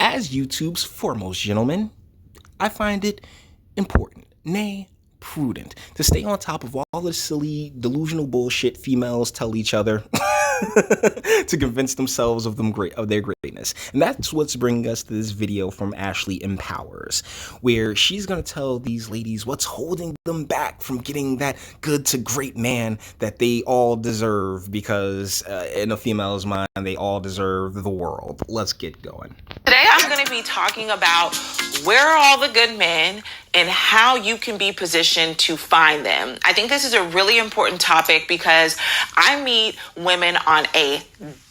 As YouTube's foremost gentleman, I find it important, nay, prudent, to stay on top of all the silly, delusional bullshit females tell each other to convince themselves of their greatness. And that's what's bringing us to this video from Ashley Empowers, where she's going to tell these ladies what's holding them back from getting that good to great man that they all deserve, because in a female's mind, they all deserve the world. Let's get going. Today, I'm going to be talking about where are all the good men and how you can be positioned to find them. I think this is a really important topic because I meet women on a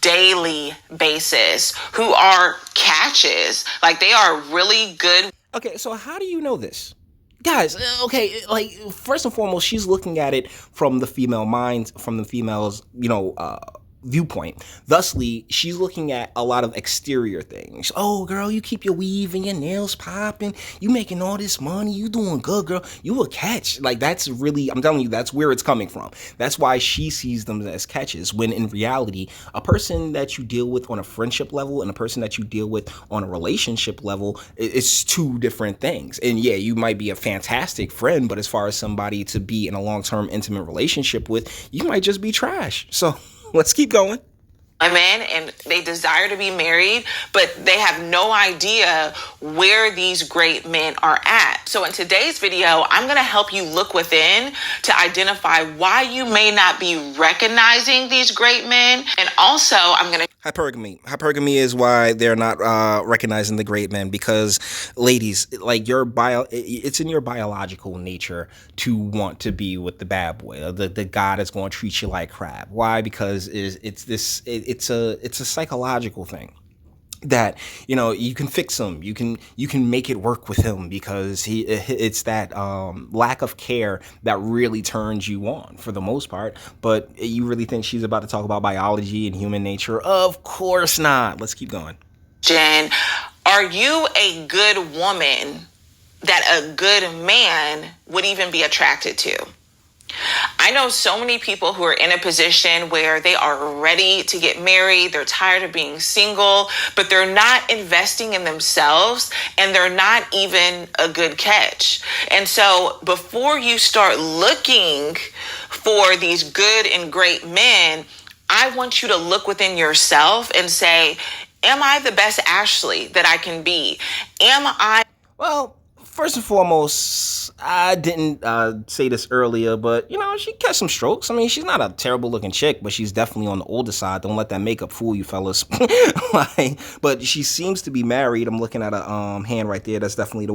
daily basis who are catches. Like, they are really good. Okay, so how do you know this? Guys, okay, like, first and foremost, she's looking at it from the female mind, from the female's, viewpoint. Thusly, she's looking at a lot of exterior things. Oh, girl, you keep your weave and your nails popping. You making all this money. You doing good, girl. You a catch. Like, that's really, I'm telling you, that's where it's coming from. That's why she sees them as catches, when in reality, a person that you deal with on a friendship level and a person that you deal with on a relationship level, it's two different things. And yeah, you might be a fantastic friend, but as far as somebody to be in a long-term intimate relationship with, you might just be trash. So let's keep going. Women, and they desire to be married, but they have no idea where these great men are at. So in today's video, I'm going to help you look within to identify why you may not be recognizing these great men. And also, I'm going to Hypergamy. Hypergamy is why they're not recognizing the great men, because, ladies, like, it's in your biological nature to want to be with the bad boy, the guy that's going to treat you like crap. Why? Because it's a psychological thing that, you can fix him, you can make it work with him, because it's that lack of care that really turns you on for the most part. But you really think she's about to talk about biology and human nature? Of course not. Let's keep going. Jen, are you a good woman that a good man would even be attracted to? I know so many people who are in a position where they are ready to get married, they're tired of being single, but they're not investing in themselves, and they're not even a good catch. And so before you start looking for these good and great men, I want you to look within yourself and say, am I the best Ashley that I can be? Well, first and foremost, I didn't say this earlier, but, she catch some strokes. I mean, she's not a terrible looking chick, but she's definitely on the older side. Don't let that makeup fool you, fellas. But she seems to be married. I'm looking at a hand right there. That's definitely a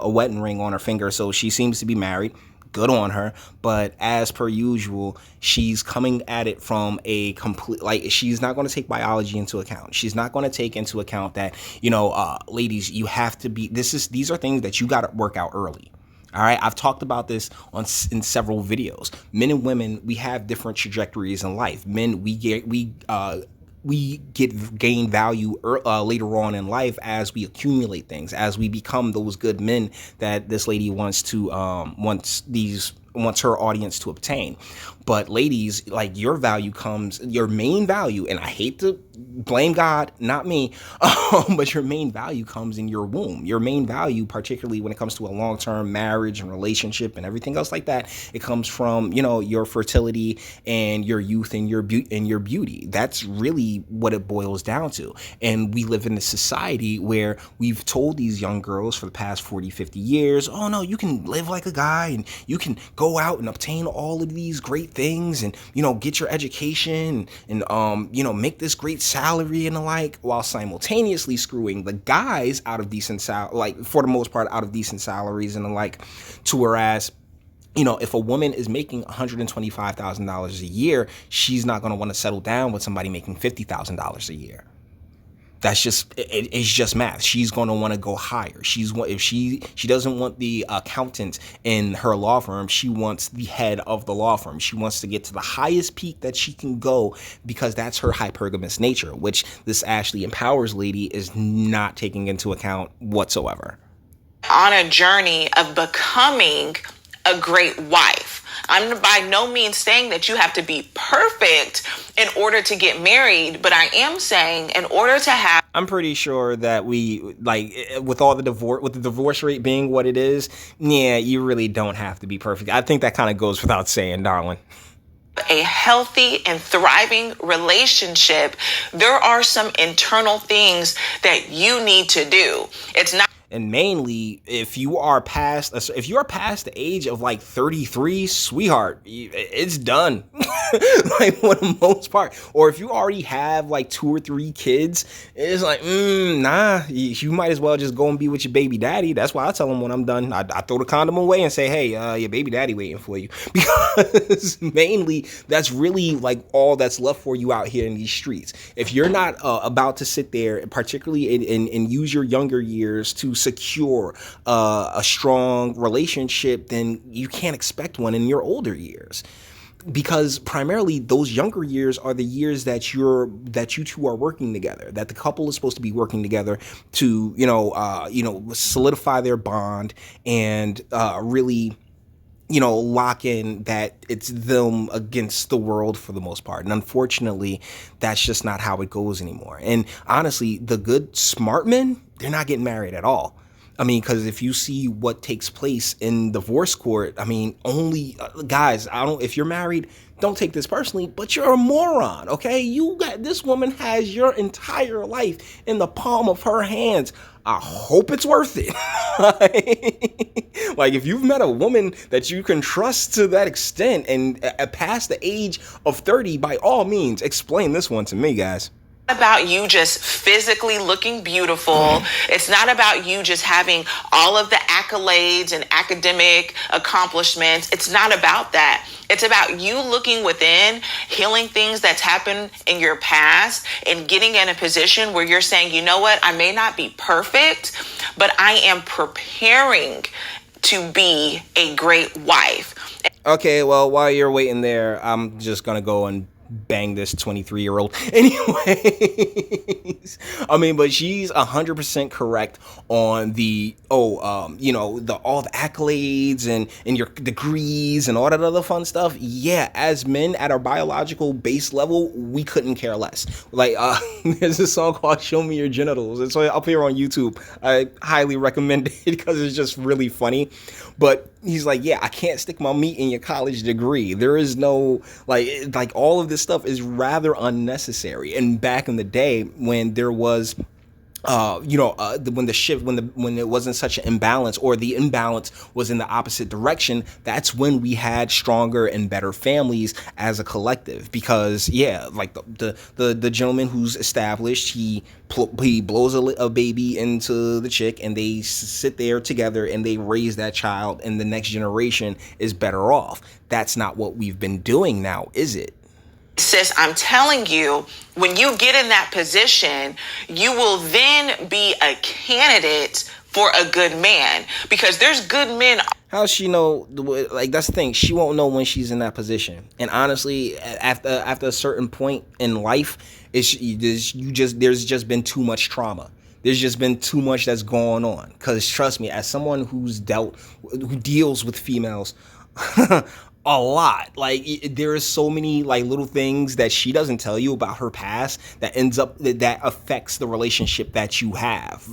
wedding ring on her finger. So she seems to be married. Good on her. But as per usual, she's coming at it from a complete, like, she's not going to take biology into account. She's not going to take into account that, ladies, you have to be, these are things that you got to work out early. All right. I've talked about this in several videos. Men and women, we have different trajectories in life. Men, we gain value later on in life as we accumulate things, as we become those good men that this lady wants her audience to obtain. But ladies, like, your main value, and I hate to blame God, not me, but your main value comes in your womb. Your main value, particularly when it comes to a long-term marriage and relationship and everything else like that, it comes from, your fertility and your youth and your beauty. That's really what it boils down to. And we live in a society where we've told these young girls for the past 40, 50 years, oh no, you can live like a guy and you can go out and obtain all of these great things and, get your education and, make this great salary and the like, while simultaneously screwing the guys out of decent for the most part, out of decent salaries and the like, to whereas, if a woman is making $125,000 a year, she's not going to want to settle down with somebody making $50,000 a year. That's just, it's just math. She's going to want to go higher. If she doesn't want the accountant in her law firm, she wants the head of the law firm. She wants to get to the highest peak that she can go, because that's her hypergamous nature, which this Ashley Empowers lady is not taking into account whatsoever. On a journey of becoming a great wife. I'm by no means saying that you have to be perfect in order to get married, but I am saying in order to have. I'm pretty sure that we, like, with all the divorce rate being what it is, yeah, you really don't have to be perfect. I think that kind of goes without saying, darling. A healthy and thriving relationship, there are some internal things that you need to do. It's not. And mainly, if you are past the age of like 33, sweetheart, it's done. Like, for the most part. Or if you already have like 2 or 3 kids, it's like, nah, you might as well just go and be with your baby daddy. That's why I tell them when I'm done, I throw the condom away and say, hey, your baby daddy waiting for you. Because mainly, that's really like all that's left for you out here in these streets. If you're not about to sit there, particularly and use your younger years to secure a strong relationship, then you can't expect one in your older years. Because primarily those younger years are the years that you two are working together, that the couple is supposed to be working together to solidify their bond and really lock in that it's them against the world for the most part. And unfortunately, that's just not how it goes anymore. And honestly, the good smart men, they're not getting married at all. I mean, because if you see what takes place in divorce court, I mean, only guys, if you're married, don't take this personally, but you're a moron, okay? This woman has your entire life in the palm of her hands. I hope it's worth it. Like, if you've met a woman that you can trust to that extent and past the age of 30, by all means, explain this one to me, guys. About you just physically looking beautiful. It's not about you just having all of the accolades and academic accomplishments. It's not about that. It's about you looking within, healing things that's happened in your past, and getting in a position where you're saying, you know what, I may not be perfect, but I am preparing to be a great wife. Okay, well, while you're waiting there, I'm just gonna go and bang this 23-year-old. Anyways, I mean, but she's 100% correct on the all the accolades and your degrees and all that other fun stuff. Yeah, as men at our biological base level, we couldn't care less. Like, there's a song called "Show Me Your Genitals." It's up here on YouTube. I highly recommend it because it's just really funny. But he's like, yeah, I can't stick my meat in your college degree. There is no like all of this stuff is rather unnecessary. And back in the day when there was when it wasn't such an imbalance, or the imbalance was in the opposite direction, that's when we had stronger and better families as a collective. Because like the gentleman who's established, he blows a baby into the chick, and they sit there together and they raise that child, and the next generation is better off. That's not what we've been doing now, is it? Sis, I'm telling you, when you get in that position, you will then be a candidate for a good man, because there's good men. How she know? Like, that's the thing. She won't know when she's in that position. And honestly, after a certain point in life, there's just been too much trauma. There's just been too much that's going on. Because trust me, as someone who deals with females a lot, like, there is so many like little things that she doesn't tell you about her past that that affects the relationship that you have,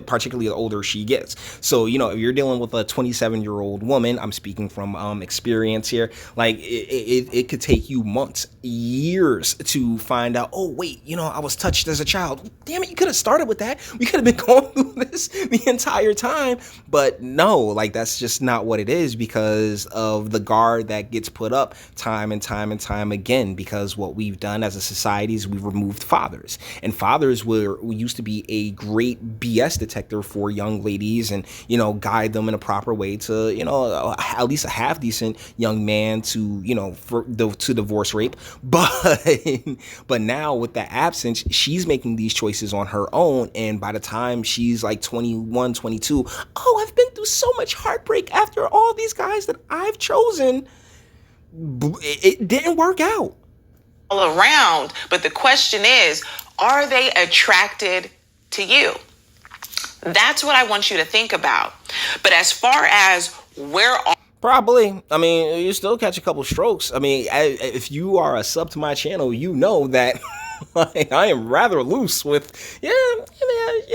particularly the older she gets. So if you're dealing with a 27-year-old woman, I'm speaking from experience here, like it could take you months, years to find out, oh wait, I was touched as a child. Damn it, you could have started with that. We could have been going through this the entire time. But no, like, that's just not what it is, because of the guard that gets put up time and time and time again. Because what we've done as a society is we've removed fathers, and fathers we used to be a great BS detector for young ladies, and guide them in a proper way to at least a half decent young man to to divorce rape. But now with that absence, she's making these choices on her own, and by the time she's like 21, 22, oh, I've been through so much heartbreak after all these guys that I've chosen. It didn't work out. All around, but the question is, are they attracted to you? That's what I want you to think about. But as far as Probably. I mean, you still catch a couple strokes. I mean, if you are a sub to my channel, you know that like, I am rather loose with, yeah,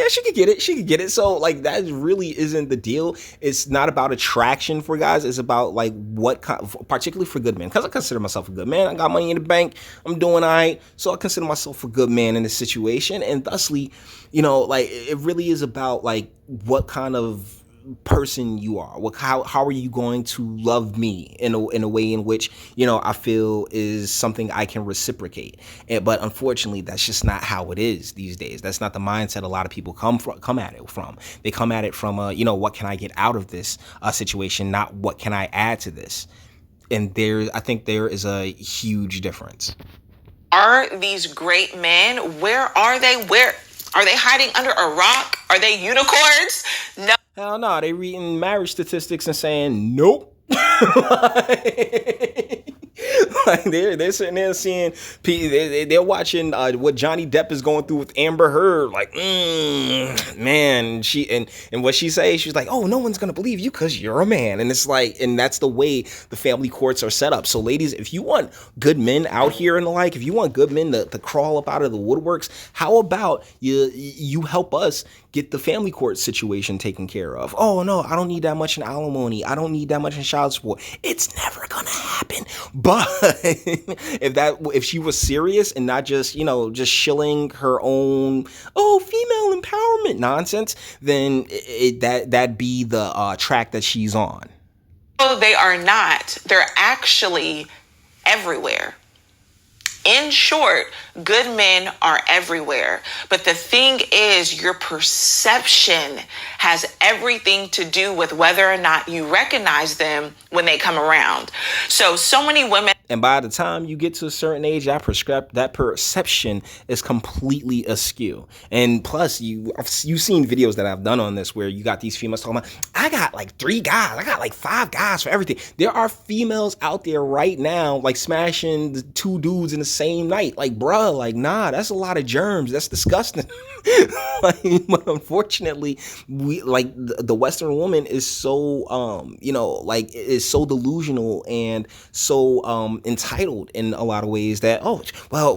she could get it. She could get it. So, like, that really isn't the deal. It's not about attraction for guys. It's about, like, particularly for good men. Because I consider myself a good man. I got money in the bank. I'm doing all right. So I consider myself a good man in this situation. And thusly, like, it really is about, like, what kind of person you are. How are you going to love me in a way in which I feel is something I can reciprocate. But unfortunately, that's just not how it is these days. That's not the mindset a lot of people come at it from. They come at it from what can I get out of this situation, not what can I add to this. And I think there is a huge difference. Are these great men? Where are they? Where are they hiding under a rock? Are they unicorns? No. Hell no, they reading marriage statistics and saying nope. Like they're sitting there seeing, they're watching what Johnny Depp is going through with Amber Heard. Like, man, and what she say, she's like, oh, no one's gonna believe you because you're a man. And it's like, and that's the way the family courts are set up. So, ladies, if you want good men out here and the like, if you want good men to crawl up out of the woodworks, how about you help us get the family court situation taken care of? Oh no, I don't need that much in alimony. I don't need that much in child support. It's never gonna happen. But if she was serious and not just just shilling her own female empowerment nonsense, then that'd be the track that she's on. No, they are not. They're actually everywhere. In short, good men are everywhere. But the thing is, your perception has everything to do with whether or not you recognize them when they come around. So many women. And by the time you get to a certain age, that perception is completely askew. And plus, you've seen videos that I've done on this where you got these females talking about, I got like 3 guys, I got like 5 guys for everything. There are females out there right now like smashing the 2 dudes in the same night. Like, bruh, like, nah, that's a lot of germs. That's disgusting. But unfortunately, we like the Western woman is so is so delusional and so entitled in a lot of ways that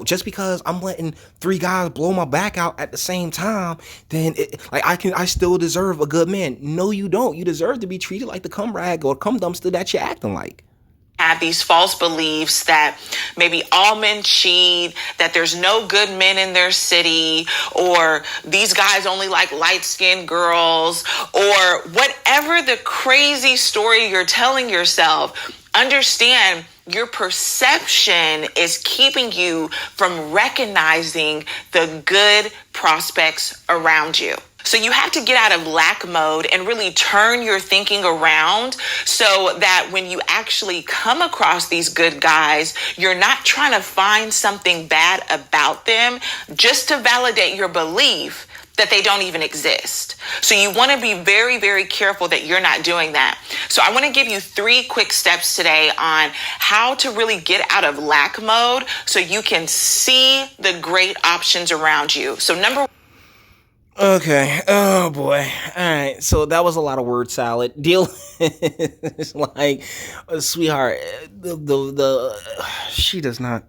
just because I'm letting 3 guys blow my back out at the same time, then I still deserve a good man. No, you don't. You deserve to be treated like the cum rag or cum dumpster that you're acting like. Have these false beliefs that maybe all men cheat, that there's no good men in their city, or these guys only like light-skinned girls, or whatever the crazy story you're telling yourself. Understand your perception is keeping you from recognizing the good prospects around you. So you have to get out of lack mode and really turn your thinking around so that when you actually come across these good guys, you're not trying to find something bad about them just to validate your belief that they don't even exist. So you want to be very, very careful that you're not doing that. So I want to give you 3 quick steps today on how to really get out of lack mode so you can see the great options around you. So Okay. Oh boy. All right. So that was a lot of word salad. Deal is like, sweetheart. She does not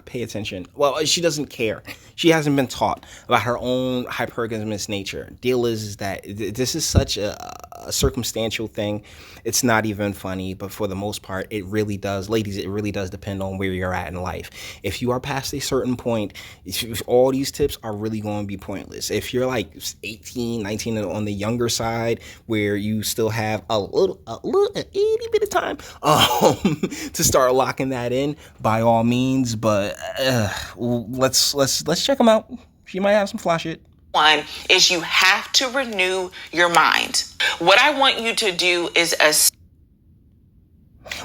pay attention. Well, she doesn't care. She hasn't been taught about her own hypergamous nature. Deal is that this is such a circumstantial thing. It's not even funny, but for the most part, it really does. Ladies, it really does depend on where you're at in life. If you are past a certain point, all these tips are really going to be pointless. If you're like 18, 19 on the younger side, where you still have a little itty bit of time to start locking that in, by all means. But let's check them out. She might have some fly shit. One is you have to renew your mind. What I want you to do is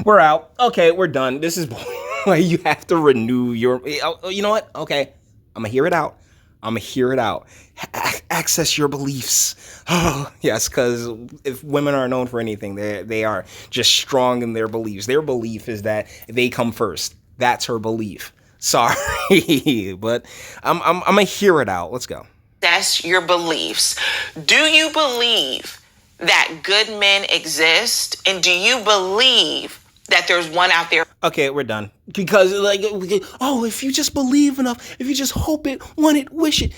we're out. Okay, we're done. This is boring. You have to renew your. You know what? Okay, I'm gonna hear it out. Access your beliefs. Oh, yes, because if women are known for anything, they are just strong in their beliefs. Their belief is that they come first. That's her belief. Sorry, but I'm gonna hear it out. Let's go. That's your beliefs. Do you believe that good men exist? And do you believe that there's one out there? Okay, we're done. Because, like, oh, if you just believe enough, if you just hope it, want it, wish it.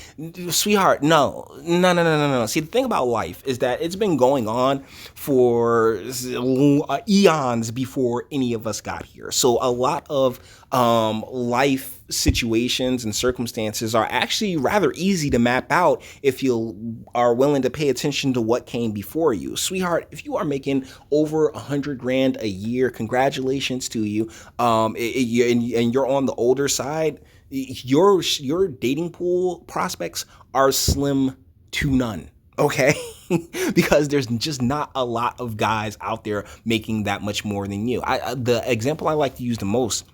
Sweetheart, no. No, no, no, no, no. See, the thing about life is that it's been going on for eons before any of us got here. So a lot of life situations and circumstances are actually rather easy to map out if you are willing to pay attention to what came before you. Sweetheart, if you are making over 100 grand a year, congratulations to you. And you're on the older side, your dating pool prospects are slim to none. Okay, because there's just not a lot of guys out there making that much more than you. The example I like to use the most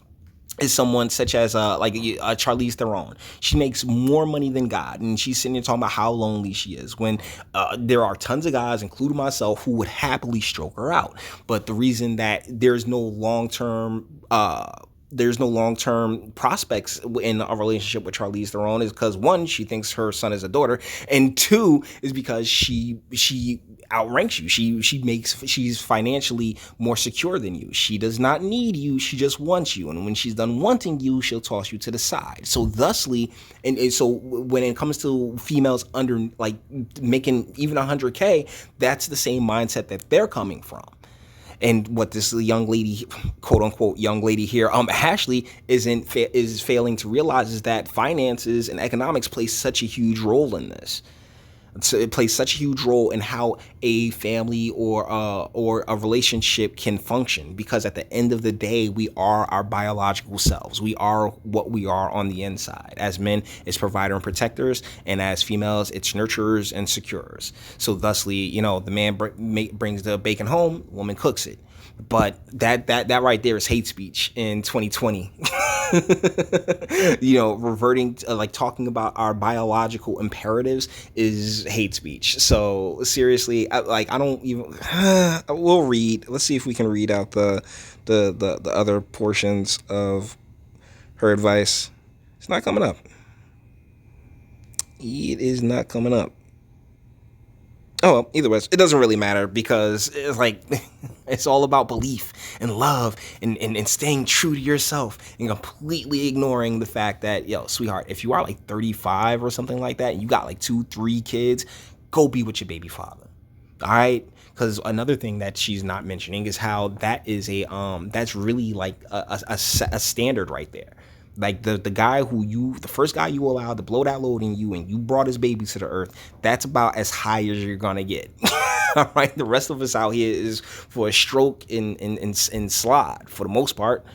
is someone such as Charlize Theron. She makes more money than God, and she's sitting there talking about how lonely she is when there are tons of guys, including myself, who would happily stroke her out. But the reason that there's no long-term prospects in a relationship with Charlize Theron is because, one, she thinks her son is a daughter, and two is because she outranks you. She's financially more secure than you. She does not need you. She just wants you. And when she's done wanting you, she'll toss you to the side. So thusly, and so when it comes to females under, like, making even 100K, that's the same mindset that they're coming from. And what this young lady, quote unquote, young lady here, Ashley, is failing to realize is that finances and economics play such a huge role in this. So it plays such a huge role in how a family or a relationship can function, because at the end of the day, we are our biological selves. We are what we are on the inside. As men, it's provider and protectors, and as females, it's nurturers and securers. So thusly, the man brings the bacon home, woman cooks it. But that right there is hate speech in 2020. Reverting to, talking about our biological imperatives is hate speech. So seriously, I don't even. We'll read. Let's see if we can read out the other portions of her advice. It's not coming up. It is not coming up. Oh, well, either way, it doesn't really matter, because it's it's all about belief and love and staying true to yourself and completely ignoring the fact that, sweetheart, if you are 35 or something like that, and you got 2-3 kids, go be with your baby father. All right. Because another thing that she's not mentioning is how that is that's really a standard right there. The guy the first guy you allowed to blow that load in you, and you brought his baby to the earth, that's about as high as you're gonna get. All right, the rest of us out here is for a stroke and slide for the most part.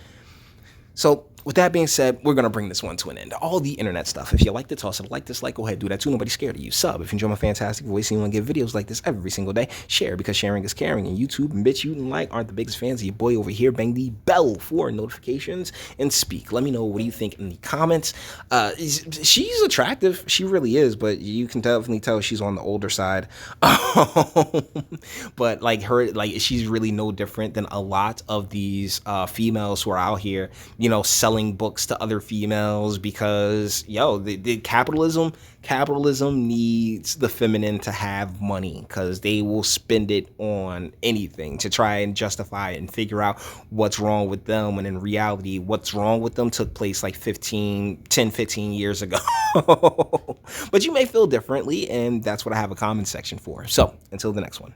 So with that being said, we're going to bring this one to an end. All the internet stuff. If you like to toss it, dislike, go ahead, do that too. Nobody's scared of you. Sub if you enjoy my fantastic voice and you want to get videos like this every single day. Share, because sharing is caring. And YouTube and bitch you and aren't the biggest fans of your boy over here. Bang the bell for notifications and speak. Let me know, what do you think in the comments. She's attractive. She really is, but you can definitely tell she's on the older side. But she's really no different than a lot of these females who are out here, selling books to other females, because the capitalism needs the feminine to have money, because they will spend it on anything to try and justify it and figure out what's wrong with them, when in reality what's wrong with them took place 15 years ago. But you may feel differently, and that's what I have a comment section for. So until the next one.